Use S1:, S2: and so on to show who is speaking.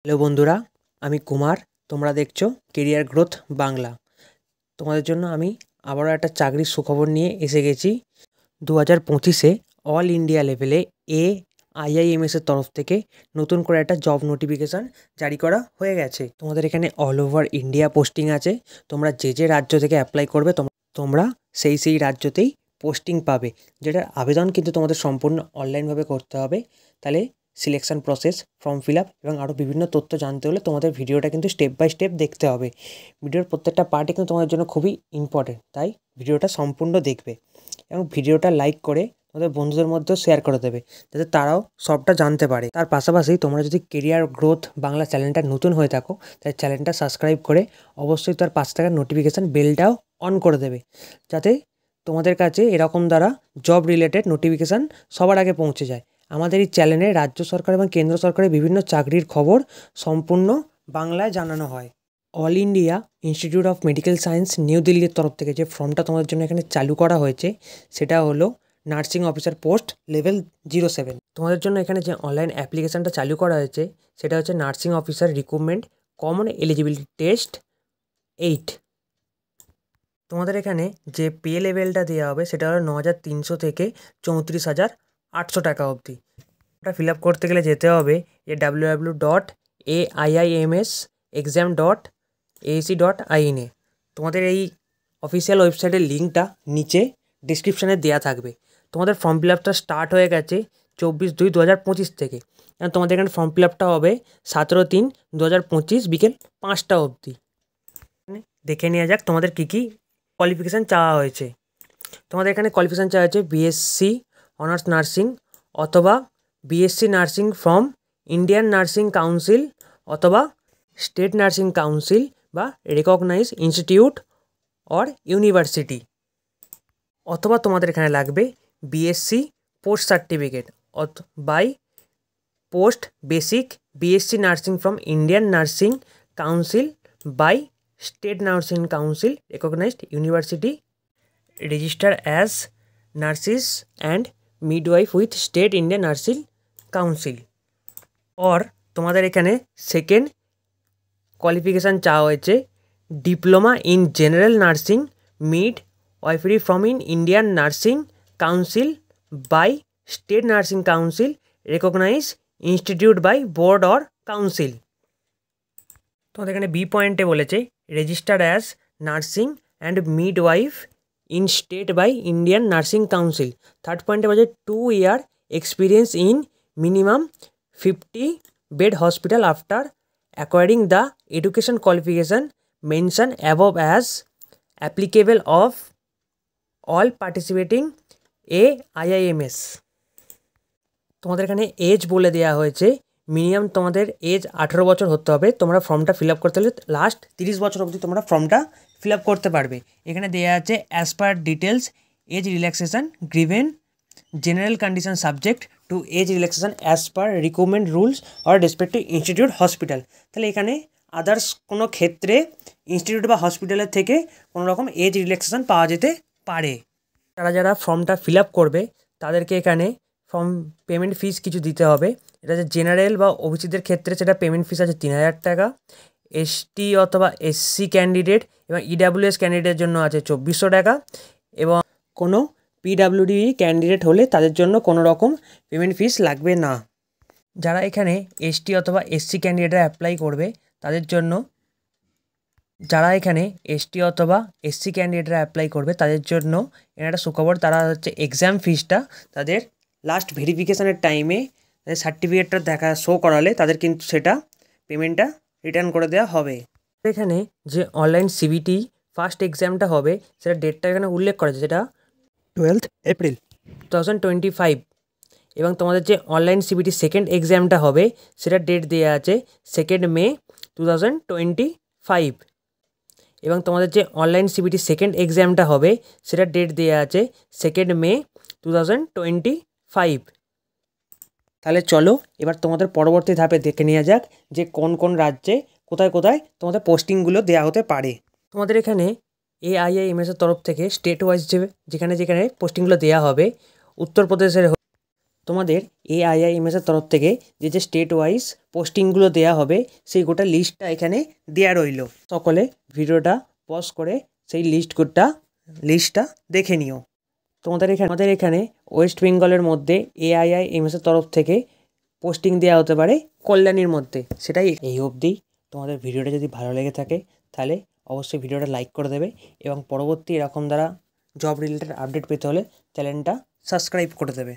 S1: Hello বন্ধুরা, আমি কুমার। তোমরা দেখছো কেরিয়ার গ্রোথ বাংলা। তোমাদের জন্য আমি আবারও একটা চাকরির সুখবর নিয়ে এসে গেছি। 2025-এ অল ইন্ডিয়া লেভেলে AIIMS-এর তরফ থেকে নতুন করে একটা জব নোটিফিকেশান জারি করা হয়ে গেছে। তোমাদের এখানে অল ওভার ইন্ডিয়া পোস্টিং আছে। তোমরা যে রাজ্য থেকে অ্যাপ্লাই করবে তোমরা সেই রাজ্যতেই পোস্টিং পাবে, যেটার আবেদন কিন্তু তোমাদের সম্পূর্ণ অনলাইনভাবে করতে হবে। তাহলে selection process, form fill up এবং আরও বিভিন্ন তথ্য জানতে হলে তোমাদের ভিডিওটা কিন্তু স্টেপ বাই স্টেপ দেখতে হবে। ভিডিওর প্রত্যেকটা পার্টই কিন্তু তোমাদের জন্য খুবই ইম্পর্টেন্ট, তাই ভিডিওটা সম্পূর্ণ দেখবে এবং ভিডিওটা লাইক করে তোমাদের বন্ধুদের মধ্যেও শেয়ার করে দেবে, যাতে তারাও সবটা জানতে পারে। তার পাশাপাশি তোমরা যদি কেরিয়ার গ্রোথ বাংলা চ্যানেলটা নতুন হয়ে থাকো, তাই চ্যানেলটা সাবস্ক্রাইব করে অবশ্যই তার পাশে থাকা নোটিফিকেশান বেলটাও অন করে দেবে, যাতে তোমাদের কাছে এরকম দ্বারা জব রিলেটেড নোটিফিকেশান সবার আগে পৌঁছে যায়। আমাদের এই চ্যানেলে রাজ্য সরকার এবং কেন্দ্র সরকারের বিভিন্ন চাকরির খবর সম্পূর্ণ বাংলায় জানানো হয়। All India institute of medical science new দিল্লির তরফ থেকে যে ফর্মটা তোমাদের জন্য এখানে চালু করা হয়েছে, সেটা হলো নার্সিং অফিসার পোস্ট লেভেল 07। তোমাদের জন্য এখানে যে অনলাইন অ্যাপ্লিকেশানটা চালু করা হয়েছে, সেটা হচ্ছে nursing officer recruitment common eligibility test 8। তোমাদের এখানে যে পে লেভেলটা দেওয়া হবে সেটা হলো 9,300 থেকে 34,800 টাকা অবধি। ওটা ফিল আপ করতে গেলে যেতে হবে www.aiimsexam.ac.in এ। তোমাদের এই অফিসিয়াল ওয়েবসাইটের লিঙ্কটা নিচে ডিসক্রিপশানে দেওয়া থাকবে। তোমাদের ফর্ম ফিল আপটা স্টার্ট হয়ে গেছে 24/2/2025 থেকে। তোমাদের এখানে ফর্ম ফিল আপটা হবে 17/3/2025 বিকেল 5টা অবধি। দেখে নেওয়া যাক তোমাদের কী কী কোয়ালিফিকেশান চাওয়া হয়েছে। তোমাদের এখানে কোয়ালিফিকেশান চাওয়া হয়েছে বিএসসি অনার্স নার্সিং অথবা BSc nursing from Indian nursing council অথবা স্টেট নার্সিং কাউন্সিল বা রেকগনাইজ ইনস্টিটিউট অর ইউনিভার্সিটি, অথবা তোমাদের এখানে লাগবে BSc post certificate by post basic BSc nursing from Indian nursing council by state nursing council recognised university register as nurses and midwife with state Indian nursing council। और তোমাদের এখানে second qualification চাওয়া হয়েছে diploma in general nursing midwifery from Indian nursing council by state nursing council recognize institute by board or council. তোমাদের এখানে B পয়েন্টে বলেছে registered as nursing and midwife in state by Indian nursing council. Third পয়েন্টে বলছে 2 year experience in minimum 50 bed hospital after acquiring the education qualification mention above as applicable of all participating AIIMS। তোমাদের এখানে age বলে দেওয়া হয়েছে minimum তোমাদের age 18 বছর হতে হবে। তোমরা ফর্মটা ফিল আপ করতে হলে লাস্ট 30 বছর অবধি তোমরা ফর্মটা ফিল আপ করতে পারবে। এখানে দেওয়া আছে as per details age relaxation given general condition subject to age relaxation as per recruitment rules or respective institute hospital. তাহলে এখানে আদার্স কোনো ক্ষেত্রে ইনস্টিটিউট বা হসপিটালের থেকে কোনো রকম এজ রিল্যাক্সেশন পাওয়া যেতে পারে। যারা ফর্মটা ফিল আপ করবে তাদেরকে এখানে ফর্ম পেমেন্ট ফিস কিছু দিতে হবে। এটা হচ্ছে জেনারেল বা ওবিসিদের ক্ষেত্রে সেটা পেমেন্ট ফিস আছে 3,000 টাকা। এসটি অথবা এসসি ক্যান্ডিডেট এবং ইডাব্লিউএস ক্যান্ডিডেটের জন্য আছে 2,400 টাকা এবং কোনো পিডাব্লিউডি ক্যান্ডিডেট হলে তাদের জন্য কোনো রকম পেমেন্ট ফিস লাগবে না। যারা এখানে এসটি অথবা এসসি ক্যান্ডিডেটরা অ্যাপ্লাই করবে তাদের জন্য একটা সুখবর, তারা হচ্ছে এক্সাম ফিসটা তাদের লাস্ট ভেরিফিকেশানের টাইমে সার্টিফিকেটটা শো করালে তাদের কিন্তু সেটা পেমেন্টটা রিটার্ন করে দেওয়া হবে। এখানে যে অনলাইন সিবিটি ফার্স্ট এক্সামটা হবে সেটা ডেটটা এখানে উল্লেখ করা আছে, যেটা 12 এপ্রিল 2025 এবং তোমাদের যে অনলাইন সিবিটি সেকেন্ড এক্সামটা হবে সেটা ডেট দেওয়া আছে 2 মে 2025 এবং তোমাদের যে অনলাইন সিবিটি সেকেন্ড এক্সামটা হবে সেটা ডেট দেওয়া আছে 2 মে 2025। তাহলে চলো এবার তোমাদের পরবর্তী ধাপে দেখে নেওয়া যাক যে কোন কোন রাজ্যে কোথায় কোথায় তোমাদের পোস্টিংগুলো দেওয়া হতে পারে। তোমাদের এখানে AIIMS-এর তরফ থেকে স্টেট ওয়াইজ যেখানে যেখানে পোস্টিংগুলো দেওয়া হবে, উত্তরপ্রদেশের তোমাদের AIIMS এর তরফ থেকে যে স্টেট ওয়াইজ পোস্টিংগুলো দেওয়া হবে সেই গোটা লিস্টটা এখানে দেওয়া রইল। সকলে ভিডিওটা পজ করে সেই লিস্টটা দেখে নিও। তোমাদের এখানে ওয়েস্ট বেঙ্গলের মধ্যে AIIMS এর তরফ থেকে পোস্টিং দেওয়া হতে পারে কল্যাণীর মধ্যে, সেটাই এই অবধি। তোমাদের ভিডিওটা যদি ভালো লেগে থাকে তাহলে অবশ্যই ভিডিওটা লাইক করে দেবে এবং পরবর্তী এরকম দ্বারা জব রিলেটেড আপডেট পেতে হলে চ্যানেলটা সাবস্ক্রাইব করে দেবে।